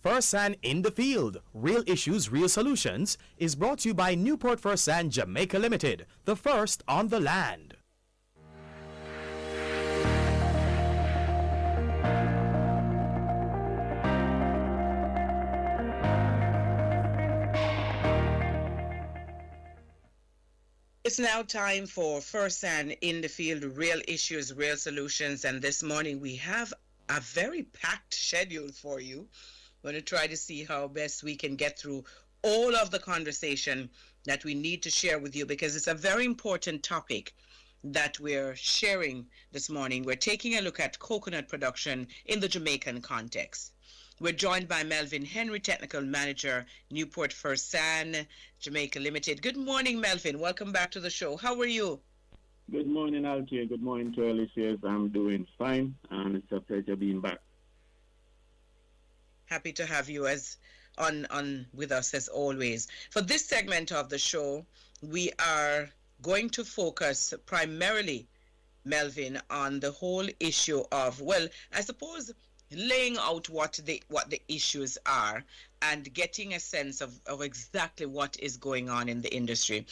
Fersan in the Field, Real Issues, Real Solutions, is brought to you by Newport-Fersan, Jamaica Limited, the first on the land. It's now time for Fersan in the Field, Real Issues, Real Solutions. And this morning we have a very packed schedule for you. We're going to try to see how best we can get through all of the conversation that we need to share with you, because it's a very important topic that we're sharing this morning. We're taking a look at coconut production in the Jamaican context. We're joined by Melvin Henry, Technical Manager, Newport-Fersan, Jamaica Limited. Good morning, Melvin. Welcome back to the show. How are you? Good morning, Altia. Good morning to our listeners. I'm doing fine, and it's a pleasure being back. Happy to have you as on with us as always. For this segment of the show, we are going to focus primarily, Melvin, on the whole issue of, well, I suppose, laying out what the issues are and getting a sense of exactly what is going on in the industry.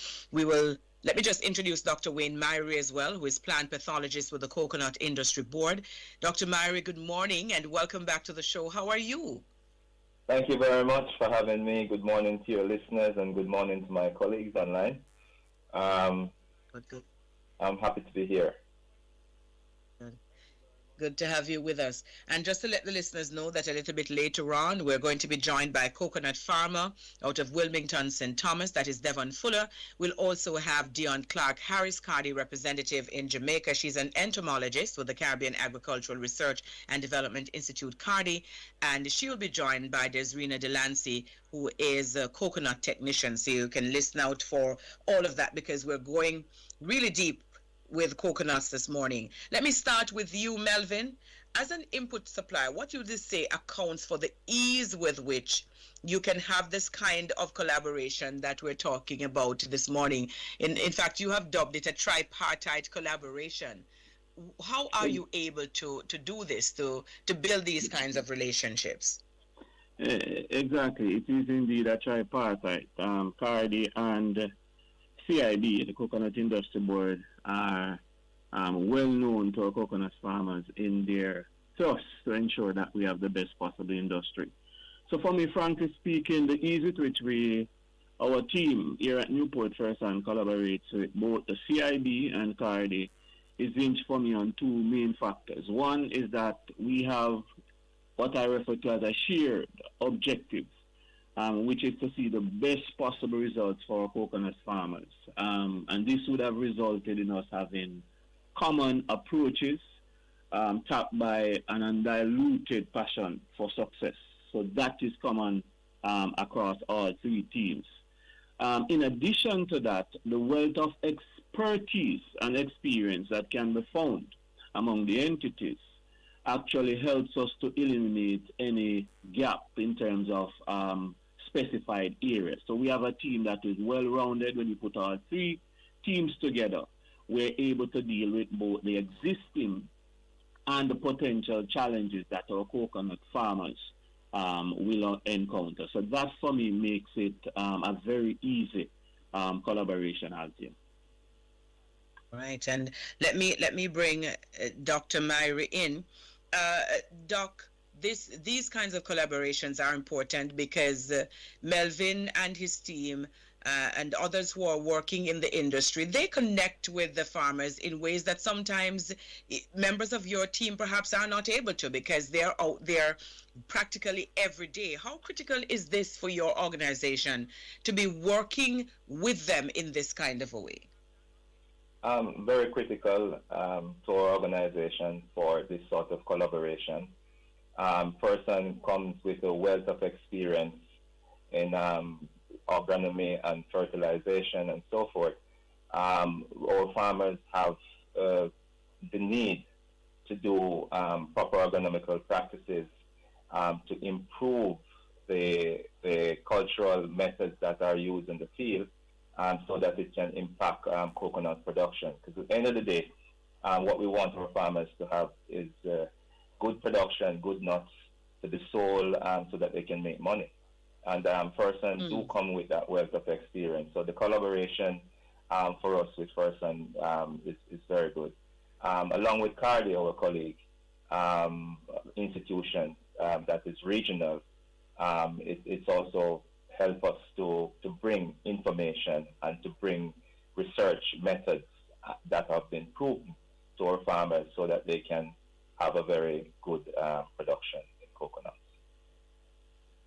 Let me just introduce Dr. Wayne Myrie as well, who is plant pathologist with the Coconut Industry Board. Dr. Myrie, good morning and welcome back to the show. How are you? Thank you very much for having me. Good morning to your listeners and good morning to my colleagues online. Good. I'm happy to be here. Good to have you with us. And just to let the listeners know that a little bit later on, we're going to be joined by a coconut farmer out of Wilmington, St. Thomas, that is Devon Fuller. We'll also have Dion Clark Harris, Cardi representative in Jamaica. She's an entomologist with the Caribbean Agricultural Research and Development Institute, Cardi. And she'll be joined by Desrina Delancey, who is a coconut technician. So you can listen out for all of that because we're going really deep with coconuts this morning. Let me start with you, Melvin. As an input supplier, what would you say accounts for the ease with which you can have this kind of collaboration that we're talking about this morning? In fact, you have dubbed it a tripartite collaboration. How are you able to do this, to build these kinds of relationships? Exactly. It is indeed a tripartite. Cardi and CIB, the Coconut Industry Board, are well known to our coconut farmers in their thrust to ensure that we have the best possible industry. So for me, frankly speaking, the ease with which our team here at Newport-Fersan collaborates with both the CIB and Cardi is hinged for me on two main factors. One is that we have what I refer to as a shared objective, which is to see the best possible results for our coconut farmers. And this would have resulted in us having common approaches tapped by an undiluted passion for success. So that is common across all three teams. In addition to that, the wealth of expertise and experience that can be found among the entities actually helps us to eliminate any gap in terms of specified areas. So we have a team that is well-rounded. When we put our three teams together, we're able to deal with both the existing and the potential challenges that our coconut farmers will encounter. So that for me makes it a very easy collaboration out here. Right, and let me bring Dr. Myrie in. Doc, these kinds of collaborations are important because Melvin and his team and others who are working in the industry, they connect with the farmers in ways that sometimes members of your team perhaps are not able to because they're out there practically every day. How critical is this for your organization to be working with them in this kind of a way? Very critical to our organization for this sort of collaboration. Person comes with a wealth of experience in agronomy and fertilization and so forth. Our farmers have the need to do proper agronomical practices to improve the cultural methods that are used in the field so that it can impact coconut production. Because at the end of the day, what we want our farmers to have is good production, good nuts, to be sold so that they can make money. And Fersan do come with that wealth of experience. So the collaboration for us with Fersan is very good. Along with Cardi, our colleague, institution that is regional, it's also help us to bring information and to bring research methods that have been proven to our farmers so that they can have a very good production in coconuts.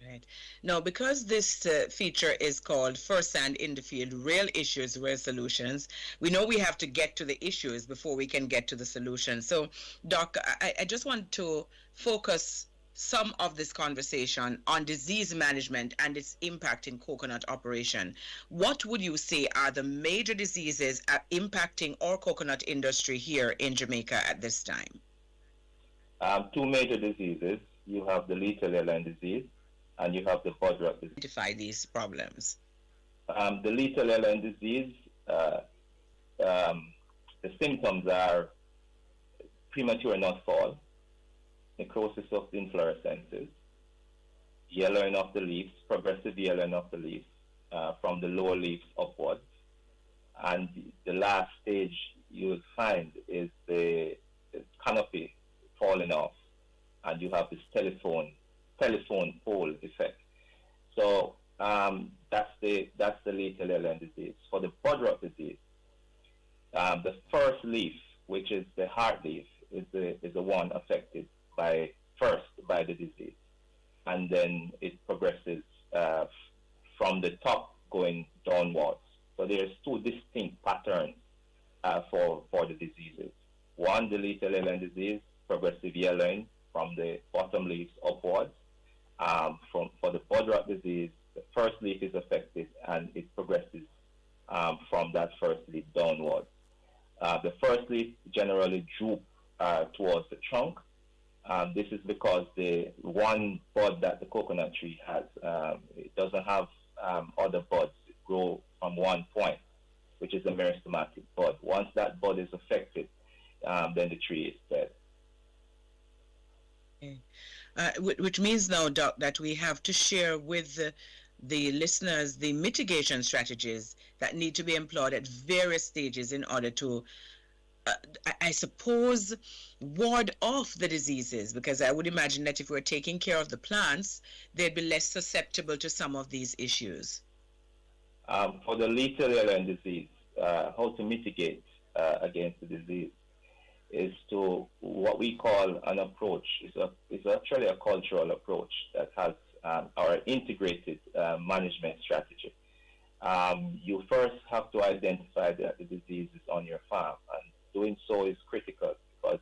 Right. Now, because this feature is called Fersan in the Field, Real Issues, Real Solutions, we know we have to get to the issues before we can get to the solution. So, Doc, I just want to focus some of this conversation on disease management and its impact in coconut operation. What would you say are the major diseases impacting our coconut industry here in Jamaica at this time? Two major diseases. You have the lethal airline disease and you have the bud rot disease. Identify these problems. The lethal airline disease, the symptoms are premature nut fall, necrosis of the inflorescences, yellowing of the leaves, progressive yellowing of the leaves from the lower leaves upwards. And the last stage you will find is the canopy falling off, and you have this telephone pole effect. So that's the lethal airline disease. For the bud rot disease, the first leaf, which is the heart leaf, is the one affected by the disease, and then it progresses from the top going downwards. So there's two distinct patterns for the diseases. One, the lethal airline disease, progressive yellowing from the bottom leaves upwards. For the bud rot disease, the first leaf is affected and it progresses from that first leaf downwards. The first leaf generally droop towards the trunk. This is because the one bud that the coconut tree has, it doesn't have other buds. It grow from one point, which is a meristematic bud. Once that bud is affected, then the tree is dead. Okay. Which means now, Doc, that we have to share with the listeners the mitigation strategies that need to be employed at various stages in order to, I suppose, ward off the diseases, because I would imagine that if we're taking care of the plants, they'd be less susceptible to some of these issues. For the lethal airline disease, how to mitigate against the disease is to what we call an approach. It's actually a cultural approach that has our integrated management strategy. You first have to identify that the disease is on your farm, and doing so is critical because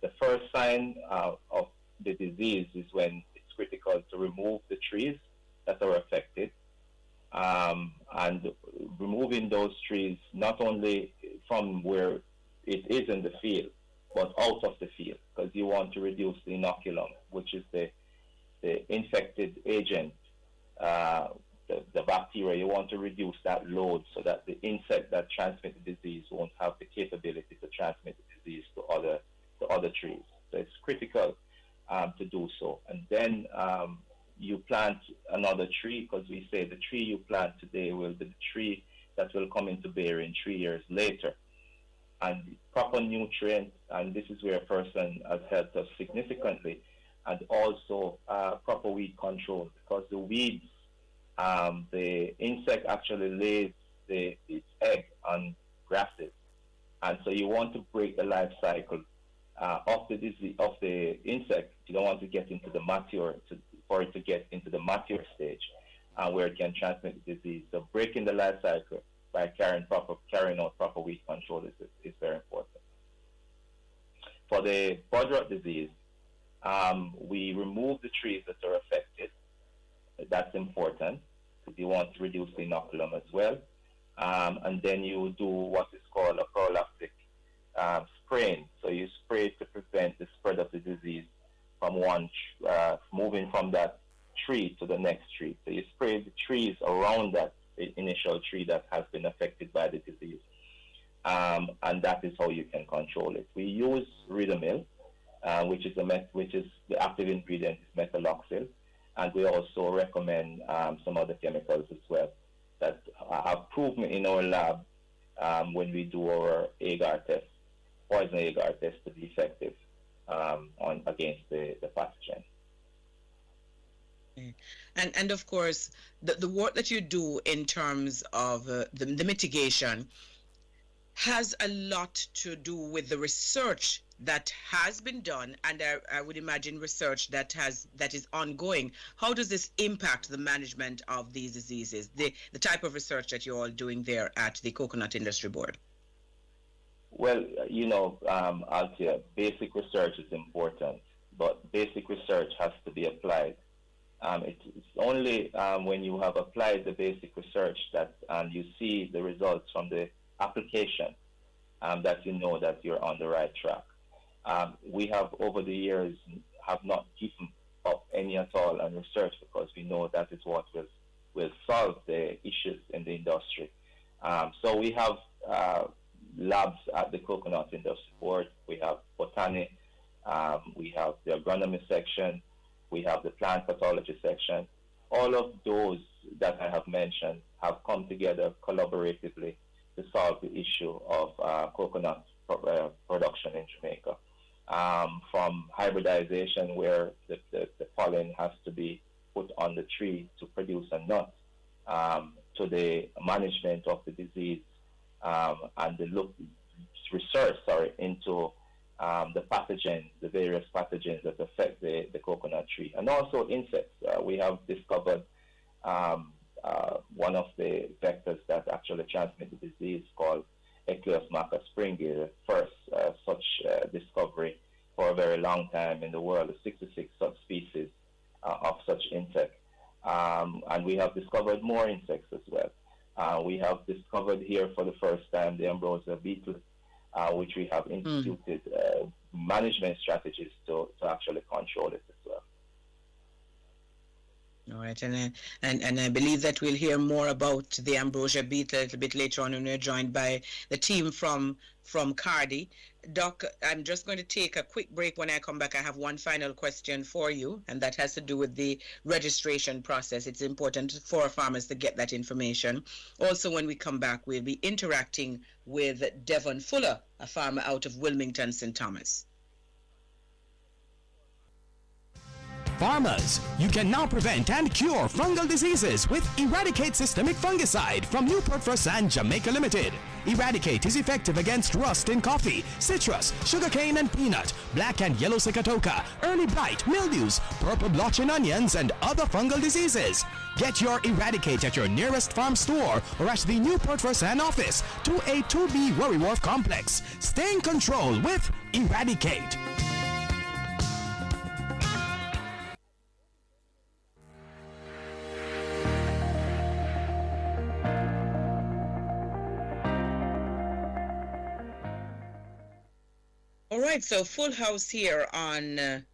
the first sign of the disease is when it's critical to remove the trees that are affected, and removing those trees not only from where it is in the field, but out of the field, because you want to reduce the inoculum, which is the infected agent, the bacteria. You want to reduce that load so that the insect that transmits the disease won't have the capability to transmit the disease to other trees. So it's critical to do so. And then you plant another tree, because we say the tree you plant today will be the tree that will come into bearing 3 years later. And proper nutrients, and this is where a person has helped us significantly, and also proper weed control, because the weeds, the insect actually lays its egg on grasses, and so you want to break the life cycle of the insect. You don't want to get into the for it to get into the mature stage, where it can transmit the disease. So breaking the life cycle by carrying out proper weed control is very important. For the bud rot disease, we remove the trees that are affected. That's important because you want to reduce the inoculum as well. And then you do what is called a prophylactic spraying. So you spray to prevent the spread of the disease from moving from that tree to the next tree. So you spray the trees around that initial tree that has been affected by the disease. And that is how you can control it. We use Ridamil, which is the active ingredient is methoxyl, and we also recommend some other chemicals as well that have proven in our lab when we do our agar test, poison agar test, to be effective against the pathogen. And of course, the work that you do in terms of the mitigation has a lot to do with the research that has been done, and I would imagine research that is ongoing. How does this impact the management of these diseases, the type of research that you're all doing there at the Coconut Industry Board? Well, Althea, basic research is important, but basic research has to be applied. It's only when you have applied the basic research and you see the results from the application that you know that you're on the right track. We have over the years have not given up any at all on research because we know that is what will solve the issues in the industry. So we have labs at the Coconut Industry Board. We have botany, we have the agronomy section, we have the plant pathology section. All of those that I have mentioned have come together collaboratively to solve the issue of coconut production in Jamaica. From hybridization, where the pollen has to be put on the tree to produce a nut, to the management of the disease and the research into the pathogens, the various pathogens that affect the coconut tree, and also insects. We have discovered one of the vectors that actually transmit the disease called Equus maca springi, the first such discovery for a very long time in the world, 66 subspecies of such insect. And we have discovered more insects as well. We have discovered here for the first time the ambrosia beetle, which we have instituted management strategies to actually control it as well. All right, and I believe that we'll hear more about the ambrosia beetle a little bit later on when we're joined by the team from Cardi. Doc, I'm just going to take a quick break. When I come back, I have one final question for you, and that has to do with the registration process. It's important for farmers to get that information. Also, when we come back, we'll be interacting with Devon Fuller, a farmer out of Wilmington, St. Thomas. Farmers, you can now prevent and cure fungal diseases with Eradicate Systemic Fungicide from Newport-Fersan, Jamaica Limited. Eradicate is effective against rust in coffee, citrus, sugarcane and peanut, black and yellow cicotoca, early blight, mildews, purple blotch in onions, and other fungal diseases. Get your Eradicate at your nearest farm store or at the Newport-Fersan office, 2A2B Worry Wharf Complex. Stay in control with Eradicate. All right, so full house here on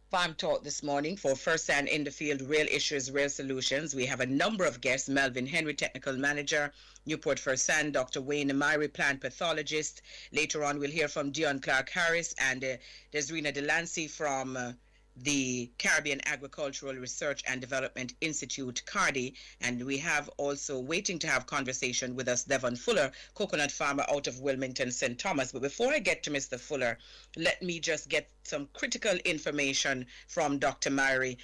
Farm Talk this morning for Fersan in the Field, Real Issues, Real Solutions. We have a number of guests: Melvin Henry, Technical Manager, Newport-Fersan; Dr. Wayne Amari, Plant Pathologist. Later on, we'll hear from Dion Clark Harris and Desrina Delancey from the Caribbean Agricultural Research and Development Institute, CARDI, and we have also waiting to have conversation with us Devon Fuller, coconut farmer out of Wilmington, St. Thomas. But before I get to Mr. Fuller, let me just get some critical information from Dr. Mary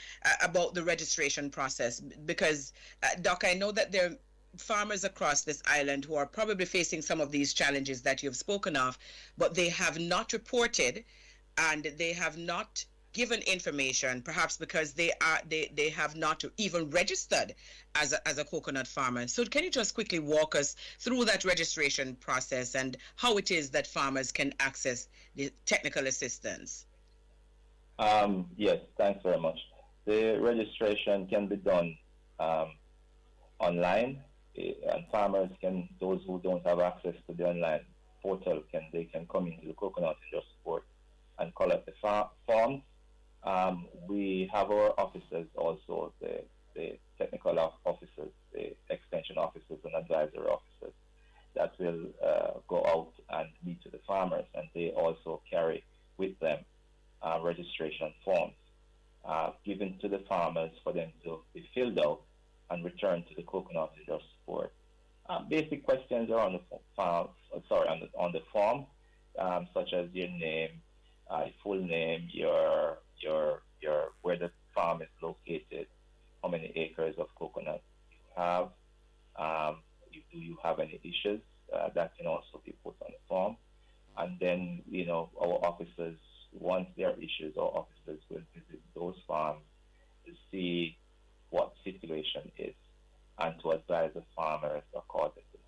about the registration process, because Doc, I know that there are farmers across this island who are probably facing some of these challenges that you've spoken of, but they have not reported and they have not given information, perhaps because they have not even registered as a coconut farmer. So can you just quickly walk us through that registration process and how it is that farmers can access the technical assistance? Yes, thanks very much. The registration can be done online, and farmers those who don't have access to the online portal, they can come into the Coconut Industry Board and collect the forms. We have our officers also, the technical officers, the extension officers and advisory officers that will go out and meet with the farmers, and they also carry with them filled out and returned to the Coconut Industry Board. Basic questions are on the farm, on the form, such as your name, full name, your where the farm is located, how many acres of coconut you have, do you have any issues, that can also be put on the form. And then, our officers, once there are issues, our officers will visit those farms to see what situation is and to advise the farmers accordingly.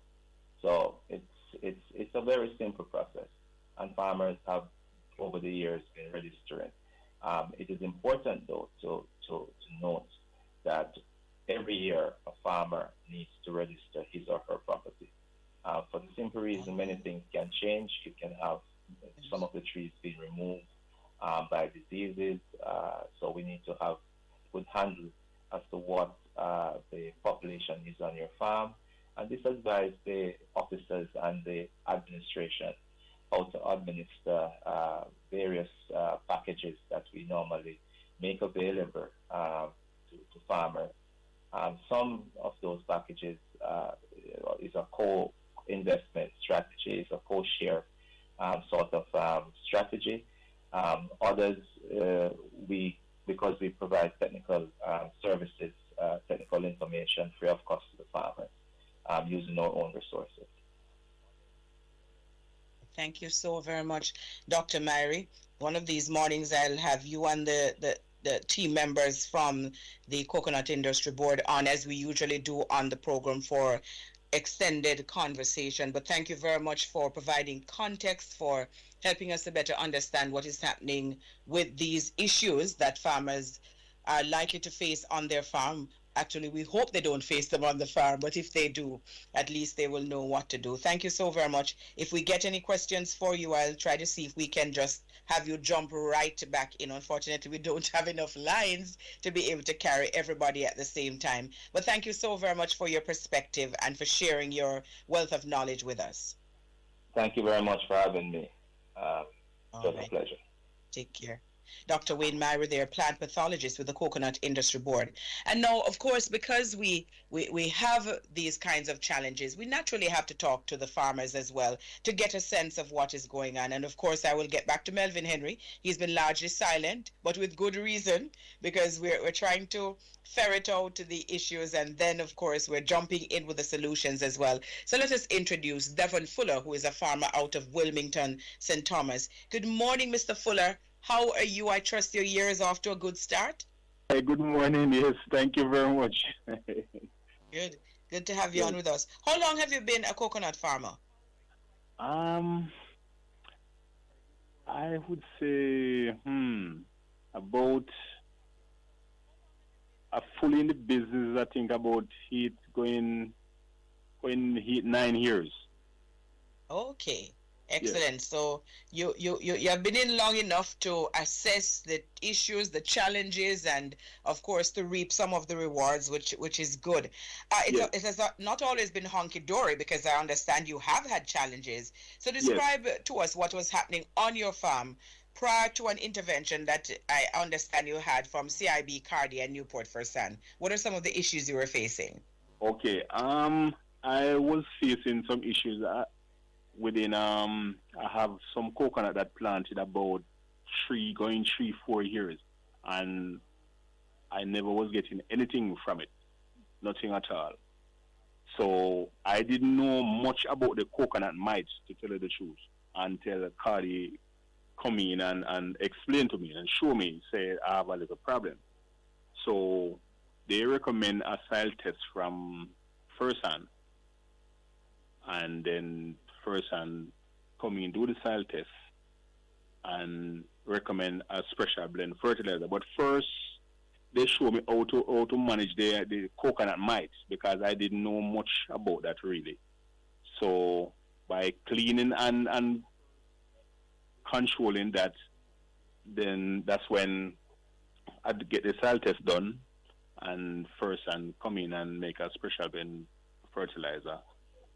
So it's a very simple process, and farmers have over the years been registering. It is important though to note that every year a farmer needs to register his or her property. For the simple reason, many things can change. You can have some of the trees being removed by diseases, so we need to have good handle as to what the population is on your farm, and this advises the officers and the administration how to administer various packages that we normally make available to farmers. Some of those packages is a co-investment strategy, is a co-share sort of strategy. Others, because we provide technical services, technical information free of cost to the farmers, using our own resources. Thank you so very much, Dr. Myrie. One of these mornings, I'll have you and the team members from the Coconut Industry Board on, as we usually do on the program, for extended conversation. But thank you very much for providing context, for helping us to better understand what is happening with these issues that farmers are likely to face on their farm. Actually, we hope they don't face them on the farm, but if they do, at least they will know what to do. Thank you so very much. If we get any questions for you, I'll try to see if we can just have you jump right back in. Unfortunately, we don't have enough lines to be able to carry everybody at the same time. But thank you so very much for your perspective and for sharing your wealth of knowledge with us. Thank you very much for having me. It was a pleasure. Take care. Dr. Wayne Myrie, they're plant pathologist with the Coconut Industry Board. And now, of course, because we have these kinds of challenges, we naturally have to talk to the farmers as well to get a sense of what is going on. And of course, I will get back to Melvin Henry. He's been largely silent, but with good reason, because we're trying to ferret out the issues, and then, of course, we're jumping in with the solutions as well. So let us introduce Devon Fuller, who is a farmer out of Wilmington, St. Thomas. Good morning, Mr. Fuller. How are you? I trust your year is off to a good start. Hey, good morning. Yes, thank you very much. Good. Good to have you on with us. How long have you been a coconut farmer? I would say about fully in the business, I think about going 9 years. Okay. Excellent. Yeah. So you have been in long enough to assess the issues, the challenges, and of course to reap some of the rewards, which is good. It has not always been honky-dory, because I understand you have had challenges. So describe to us what was happening on your farm prior to an intervention that I understand you had from CIB, Cardi, and Newport-Fersan. What are some of the issues you were facing? Okay. I was facing some issues. Within I have some coconut that planted about 4 years, and I never was getting anything from it, nothing at all. So I didn't know much about the coconut mites, to tell you the truth, until Cardi come in and explain to me and show me, say I have a little problem. So they recommend a soil test from Fersan, and then Fersan come in, do the soil test, and recommend a special blend fertilizer. But first, they show me how to manage the coconut mites, because I didn't know much about that really. So by cleaning and controlling that, then that's when I'd get the soil test done, and Fersan come in and make a special blend fertilizer,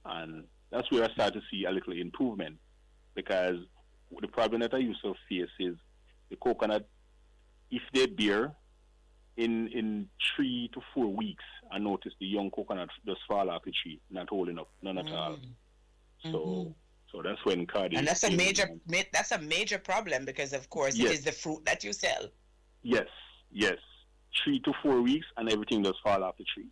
and that's where I started to see a little improvement, because the problem that I used to face is the coconut, if they bear, in 3 to 4 weeks, I noticed the young coconut just fall off the tree, not holding up, none at all. So that's when Cardi. And that's a major problem because, of course, yes. It is the fruit that you sell. Yes. 3 to 4 weeks, and everything does fall off the tree.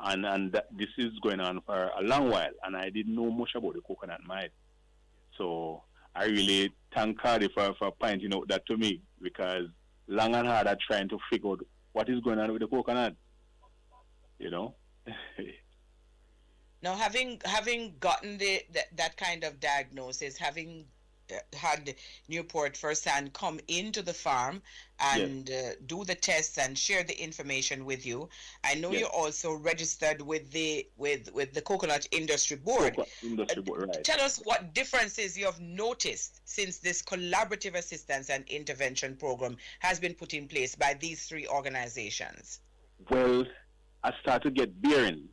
And this is going on for a long while, and I didn't know much about the coconut mite. So I really thank Cardi for pointing out that to me, because long and hard I'm trying to figure out what is going on with the coconut, Now, having gotten that kind of diagnosis, having had Newport-Fersan come into the farm and do the tests and share the information with you, I know you're also registered with the Coconut Industry Board. Right. Tell us what differences you have noticed since this collaborative assistance and intervention program has been put in place by these 3 organizations. Well, I started to get bearing.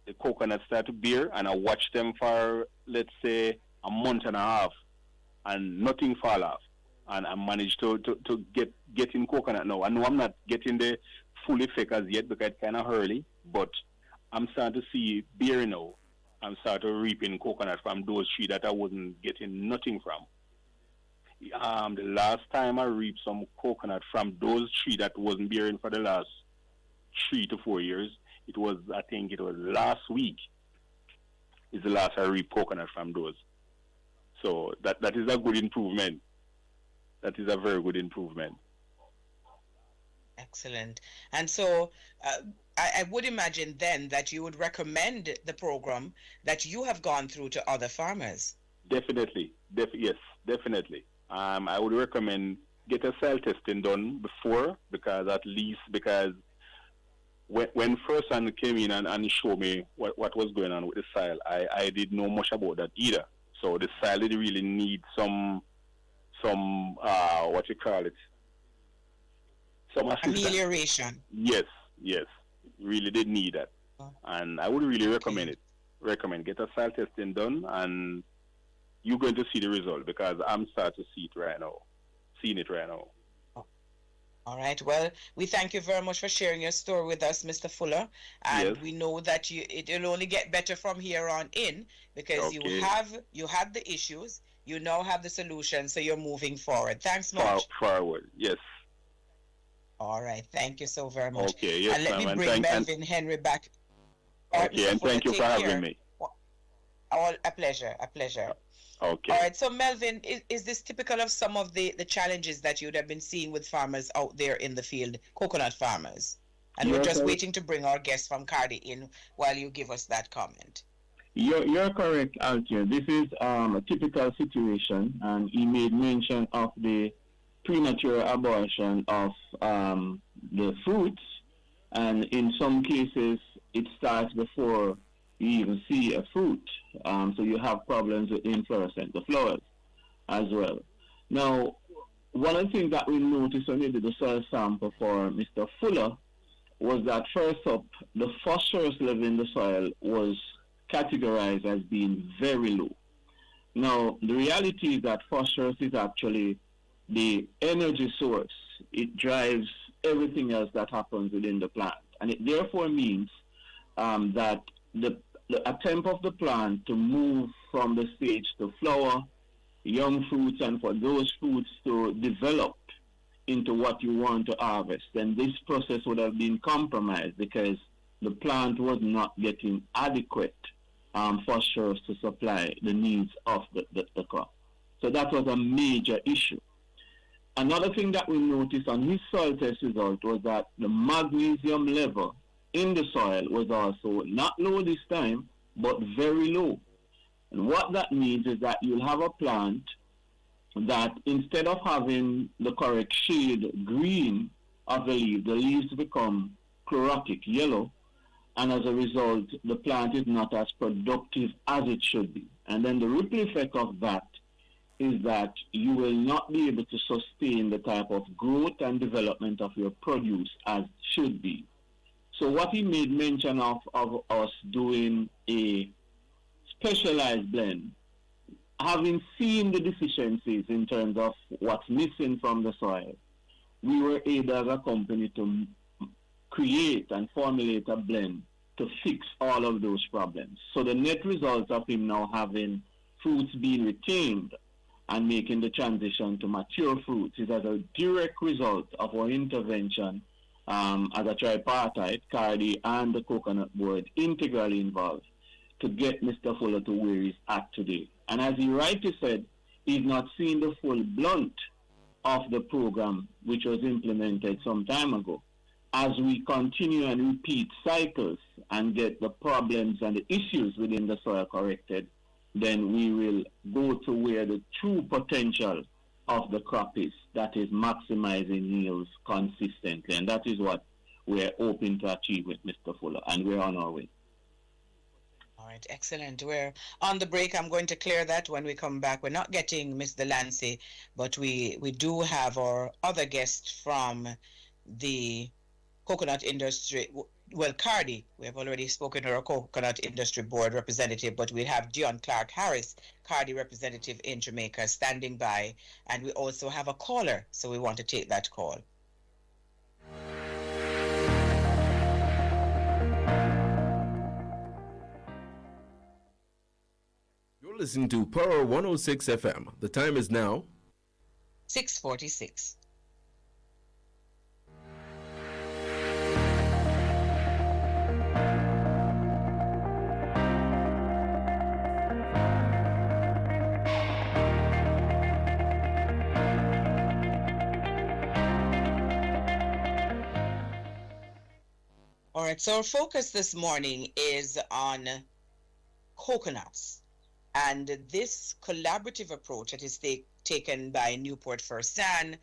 The coconuts start to bear, and I watch them for, let's say, a month and a half, and nothing fall off. And I managed to get in coconut now. I know I'm not getting the full effect as yet because it's kind of early, but I'm starting to see bearing now. I'm starting to reaping coconut from those trees that I wasn't getting nothing from. The last time I reaped some coconut from those trees that wasn't bearing for the last 3 to 4 years, I think it was last week is the last I reaped coconut from those. So that is a good improvement. That is a very good improvement. Excellent. And so I would imagine then that you would recommend the program that you have gone through to other farmers. Definitely. Yes, definitely. I would recommend get a soil testing done before, because when Fersan came in and showed me what was going on with the soil, I didn't know much about that either. So the soil did really need some what you call it, some assistance. Amelioration. Yes, really did need that, and I would really recommend get a soil testing done, and you're going to see the result, because I'm starting to seeing it right now. All right. Well, we thank you very much for sharing your story with us, Mr. Fuller. And we know that it'll only get better from here on in, because you had the issues, you now have the solution, so you're moving forward. Thanks much. Forward, yes. All right. Thank you so very much. Okay, yes, and let me bring Melvin Henry back. Okay, and thank you for having me. A pleasure. Okay. All right. So, Melvin, is this typical of some of the challenges that you'd have been seeing with farmers out there in the field, coconut farmers? And we're just waiting to bring our guest from Cardi in while you give us that comment. You're correct, Altia. This is a typical situation, and he made mention of the premature abortion of the fruits, and in some cases it starts before you even see a fruit. So you have problems with inflorescence, the flowers as well. Now, one of the things that we noticed when we did the soil sample for Mr. Fuller was that, first up, the phosphorus level in the soil was categorized as being very low. Now, the reality is that phosphorus is actually the energy source. It drives everything else that happens within the plant. And it therefore means that the attempt of the plant to move from the stage to flower, young fruits, and for those fruits to develop into what you want to harvest, then this process would have been compromised because the plant was not getting adequate phosphorus to supply the needs of the crop. So that was a major issue. Another thing that we noticed on his soil test result was that the magnesium level in the soil was also not low this time, but very low. And what that means is that you'll have a plant that, instead of having the correct shade green of the leaves become chlorotic yellow, and as a result, the plant is not as productive as it should be. And then the ripple effect of that is that you will not be able to sustain the type of growth and development of your produce as should be. So what he made mention of us doing a specialized blend, having seen the deficiencies in terms of what's missing from the soil, we were able as a company to create and formulate a blend to fix all of those problems. So the net result of him now having fruits being retained and making the transition to mature fruits is as a direct result of our intervention as a tripartite, CARDI and the Coconut Board integrally involved to get Mr. Fuller to where he's at today. And as he rightly said, he's not seen the full blunt of the program which was implemented some time ago. As we continue and repeat cycles and get the problems and the issues within the soil corrected, then we will go to where the true potential of the crop is, that is maximizing yields consistently. And that is what we're hoping to achieve with Mr. Fuller, and we're on our way. All right, excellent. We're on the break. I'm going to clear that when we come back. We're not getting Ms. Delancey, but we do have our other guest from the coconut industry. Well, CARDI, we have already spoken to our Coconut Industry Board representative, but we have Dion Clark Harris, CARDI representative in Jamaica, standing by, and we also have a caller, so we want to take that call. You're listening to Power 106 FM. The time is now 6:46. All right, so our focus this morning is on coconuts and this collaborative approach that is taken by Newport-Fersan,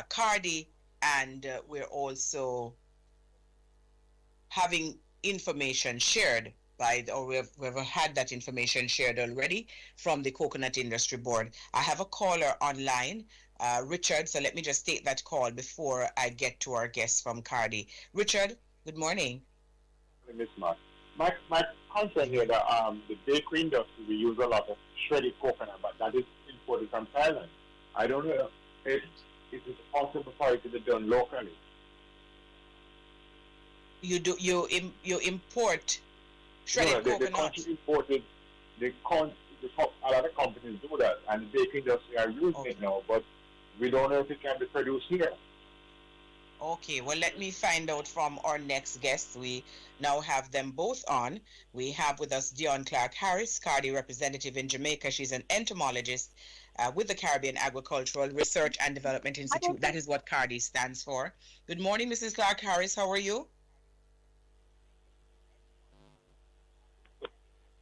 CARDI, and we're also having information shared we've had that information shared already from the Coconut Industry Board. I have a caller online, Richard, so let me just take that call before I get to our guest from CARDI. Richard, good morning. Miss Mark. My concern here that the bakery industry, we use a lot of shredded coconut, but that is imported from Thailand. I don't know if it is possible for it to be done locally. You import shredded coconut? The country imported, a lot of companies do that, and the bakery industry are using it now, but we don't know if it can be produced here. Okay, well, let me find out from our next guest. We now have them both on. We have with us Dion Clark Harris, CARDI representative in Jamaica. She's an entomologist with the Caribbean Agricultural Research and Development Institute. That is what CARDI stands for. Good morning, Mrs. Clark Harris. How are you?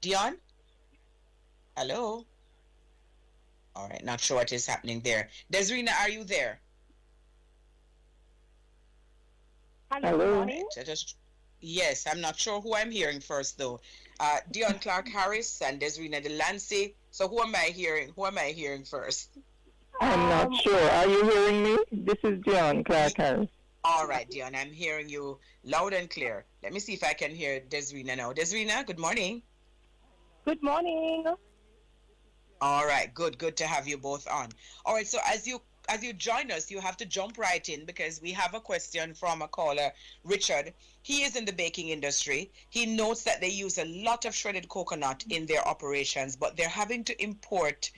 Dion? Hello? All right, not sure what is happening there. Desirina, are you there? Hello. Right. Yes, I'm not sure who I'm hearing first, though. Dion Clark Harris and Desirina Delancey. So who am I hearing? Who am I hearing first? I'm not sure. Are you hearing me? This is Dion Clark Harris. All right, Dion, I'm hearing you loud and clear. Let me see if I can hear Desirina now. Desirina, good morning. Good morning. All right, good to have you both on. All right, so as you join us, you have to jump right in because we have a question from a caller, Richard. He is in the baking industry. He notes that they use a lot of shredded coconut in their operations, but they're having to import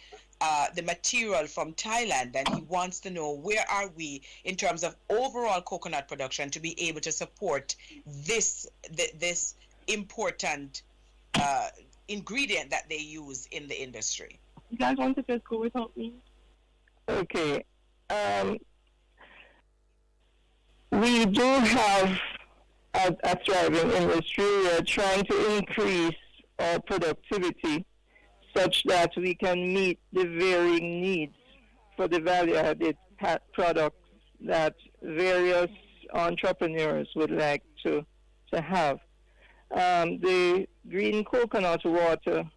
the material from Thailand, and he wants to know where are we in terms of overall coconut production to be able to support this important ingredient that they use in the industry. You guys want to just go without me? Okay. We do have a thriving industry. We are trying to increase our productivity such that we can meet the varying needs for the value-added products that various entrepreneurs would like to have. The green coconut water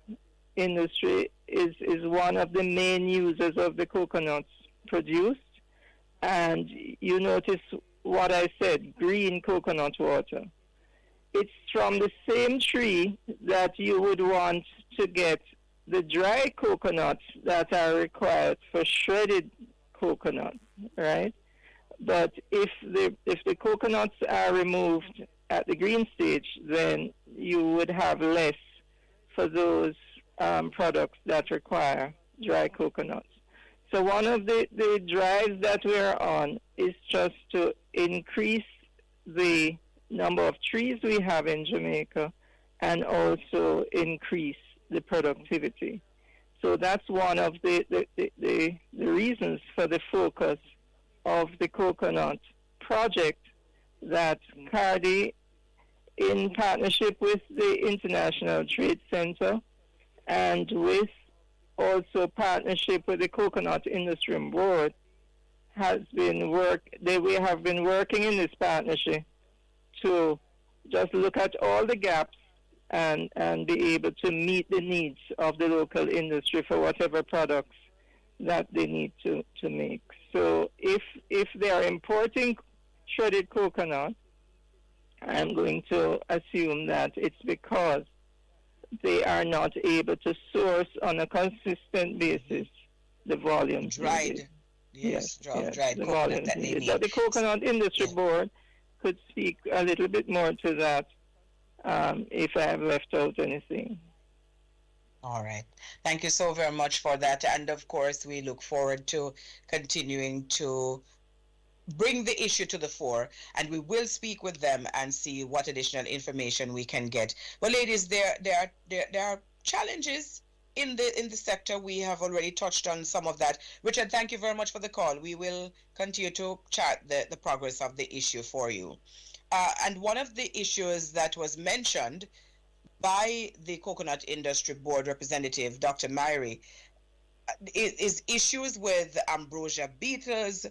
industry is one of the main users of the coconuts produced, and you notice what I said, green coconut water. It's from the same tree that you would want to get the dry coconuts that are required for shredded coconut, right? But if the coconuts are removed at the green stage, then you would have less for those products that require dry coconuts. So one of the drives that we're on is just to increase the number of trees we have in Jamaica and also increase the productivity. So that's one of the reasons for the focus of the coconut project that CARDI, in partnership with the International Trade Center and with also partnership with the Coconut Industry Board, we have been working in this partnership to just look at all the gaps and be able to meet the needs of the local industry for whatever products that they need to make. So if they are importing shredded coconut, I'm going to assume that it's because they are not able to source on a consistent basis the volume. Dried. Yes, dried the coconut that they needed. need. But the Coconut Industry Board could speak a little bit more to that if I have left out anything. All right. Thank you so very much for that. And of course, we look forward to continuing to bring the issue to the fore, and we will speak with them and see what additional information we can get. Well, ladies, there are challenges in the sector. We have already touched on some of that. Richard, thank you very much for the call. We will continue to chart the progress of the issue for you. And one of the issues that was mentioned by the Coconut Industry Board representative, Dr. Myrie, is issues with ambrosia beetles.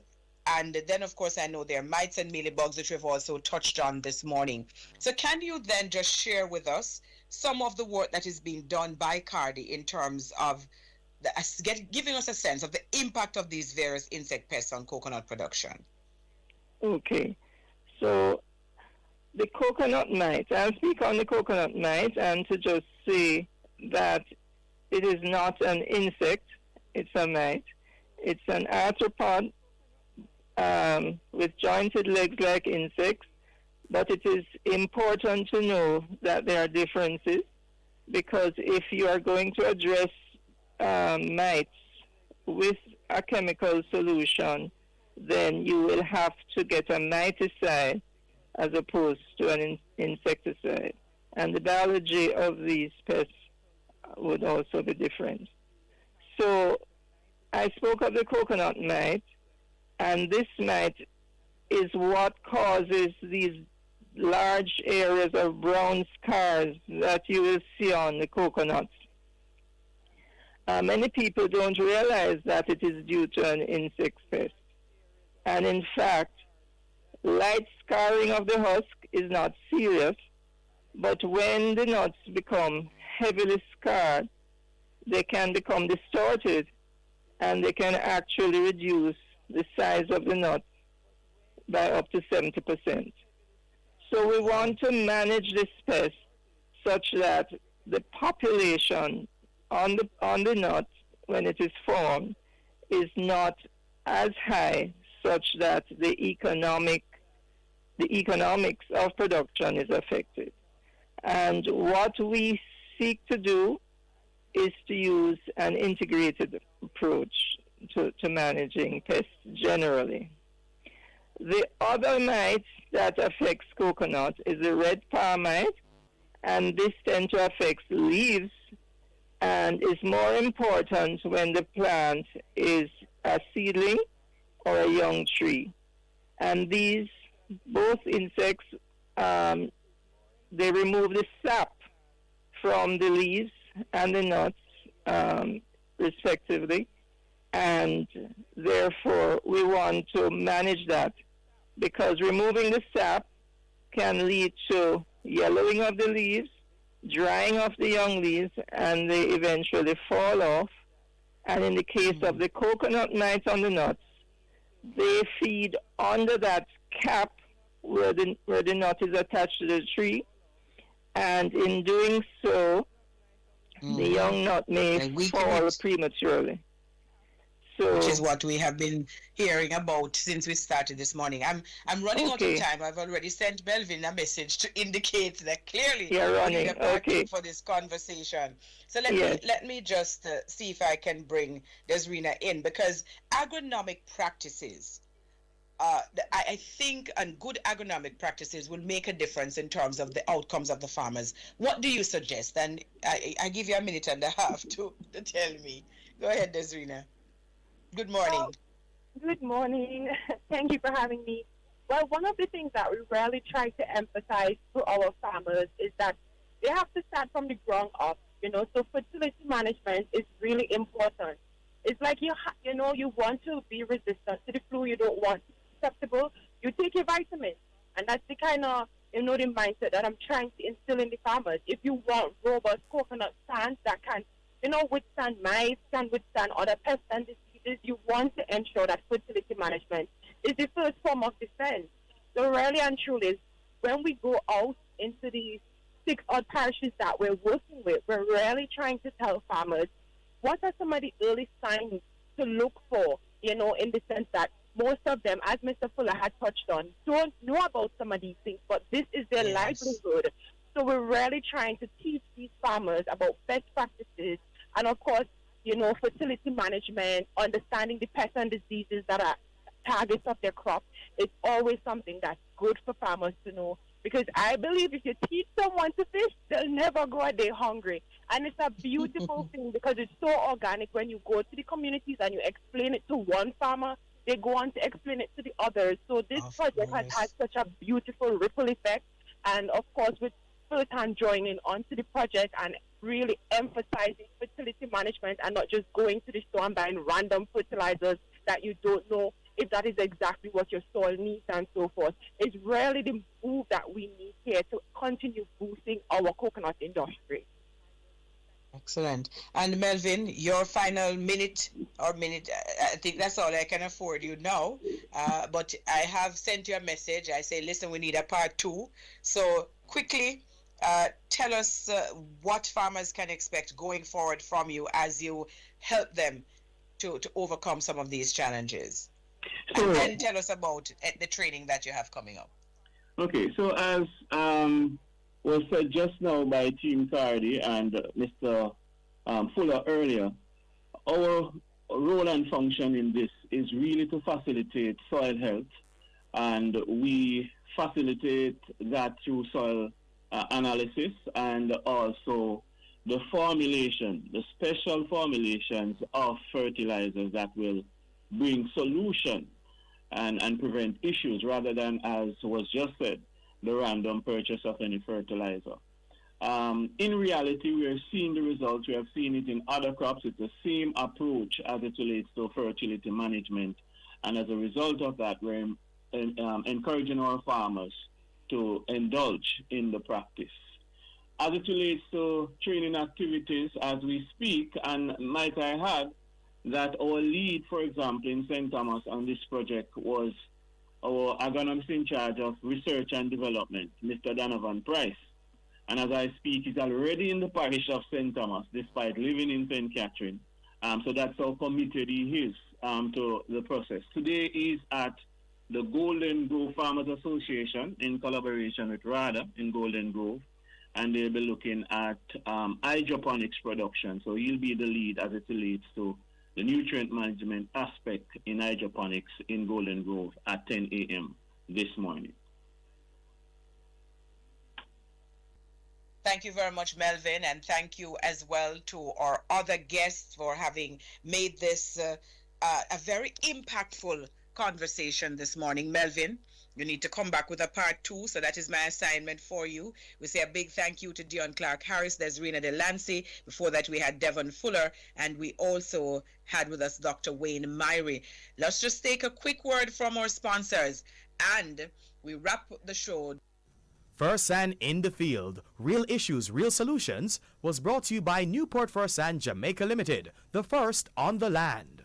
And then, of course, I know there are mites and mealybugs, which we've also touched on this morning. So can you then just share with us some of the work that is being done by CARDI in terms of giving us a sense of the impact of these various insect pests on coconut production? Okay. So the coconut mite, I'll speak on the coconut mite and to just say that it is not an insect, it's a mite. It's an arthropod with jointed legs like insects, but it is important to know that there are differences, because if you are going to address mites with a chemical solution, then you will have to get a miticide as opposed to an insecticide. And the biology of these pests would also be different. So I spoke of the coconut mite, and this mite is what causes these large areas of brown scars that you will see on the coconuts. Many people don't realize that it is due to an insect pest. And in fact, light scarring of the husk is not serious, but when the nuts become heavily scarred, they can become distorted and they can actually reduce the size of the nut by up to 70%. So we want to manage this pest such that the population on the nut when it is formed is not as high, such that the economics of production is affected. And what we seek to do is to use an integrated approach to managing pests generally. The other mite that affects coconut is the red palm mite, and this tends to affect leaves and is more important when the plant is a seedling or a young tree. And these both insects, they remove the sap from the leaves and the nuts, respectively, and therefore we want to manage that, because removing the sap can lead to yellowing of the leaves, drying of the young leaves, and they eventually fall off. And in the case of the coconut mites on the nuts, they feed under that cap where the nut is attached to the tree, and in doing so, the young nut may fall prematurely. So, which is what we have been hearing about since we started this morning. I'm running out of time. I've already sent Melvin a message to indicate that clearly we need a part two for this conversation. So let me just see if I can bring Desrina in, because agronomic practices, I think, and good agronomic practices will make a difference in terms of the outcomes of the farmers. What do you suggest? And I give you a minute and a half to tell me. Go ahead, Desrina. Good morning. Good morning. Thank you for having me. Well, one of the things that we really try to emphasize to our farmers is that they have to start from the ground up, so fertility management is really important. It's like, you want to be resistant to the flu, you don't want to be susceptible, you take your vitamins. And that's the kind of, the mindset that I'm trying to instill in the farmers. If you want robust coconut stands that can, withstand mites, can withstand other pests and diseases, you want to ensure that fertility management is the first form of defense. So really and truly, when we go out into these 6 odd parishes that we're working with, we're really trying to tell farmers what are some of the early signs to look for, in the sense that most of them, as Mr. Fuller had touched on, don't know about some of these things, but this is their livelihood. So we're really trying to teach these farmers about best practices and, of course, fertility management, understanding the pests and diseases that are targets of their crop. It's always something that's good for farmers to know, because I believe if you teach someone to fish, they'll never go a day hungry. And it's a beautiful thing, because it's so organic. When you go to the communities and you explain it to one farmer, they go on to explain it to the others. So this project has had such a beautiful ripple effect. And of course, with Fertan joining onto the project and really emphasizing fertility management and not just going to the store and buying random fertilizers that you don't know if that is exactly what your soil needs and so forth, is really the move that we need here to continue boosting our coconut industry. Excellent. And Melvin, your final minute, I think that's all I can afford you now. But I have sent you a message. I say, listen, we need a part 2. So quickly, tell us what farmers can expect going forward from you as you help them to overcome some of these challenges. And then tell us about the training that you have coming up. Okay, so as was said just now by Team Cardi and Mr. Fuller earlier, our role and function in this is really to facilitate soil health, and we facilitate that through soil analysis and also the formulation, the special formulations of fertilizers that will bring solution and prevent issues, rather than, as was just said, the random purchase of any fertilizer. In reality, we are seeing the results. We have seen it in other crops. It's the same approach as it relates to fertility management. And as a result of that, we're encouraging our farmers to indulge in the practice. As it relates to training activities as we speak, and might I add that our lead, for example, in St. Thomas on this project was our agronomist in charge of research and development, Mr. Danavan, Pryce. And as I speak, he's already in the parish of St. Thomas, despite living in St. Catherine. So that's how committed he is to the process. Today he's at the Golden Grove Farmers Association in collaboration with RADA in Golden Grove, and they'll be looking at hydroponics production. So he'll be the lead as it relates to the nutrient management aspect in hydroponics in Golden Grove at 10 a.m. this morning. Thank you very much, Melvin, and thank you as well to our other guests for having made this a very impactful conversation this morning. Melvin, you need to come back with a part 2, so that is my assignment for you. We say a big thank you to Dion Clark Harris, Desrina Delancey. Before that, we had Devon Fuller, and we also had with us Dr. Wayne Myrie. Let's just take a quick word from our sponsors, and we wrap the show. Fersan in the Field, Real Issues, Real Solutions was brought to you by Newport-Fersan Jamaica Limited, the first on the land.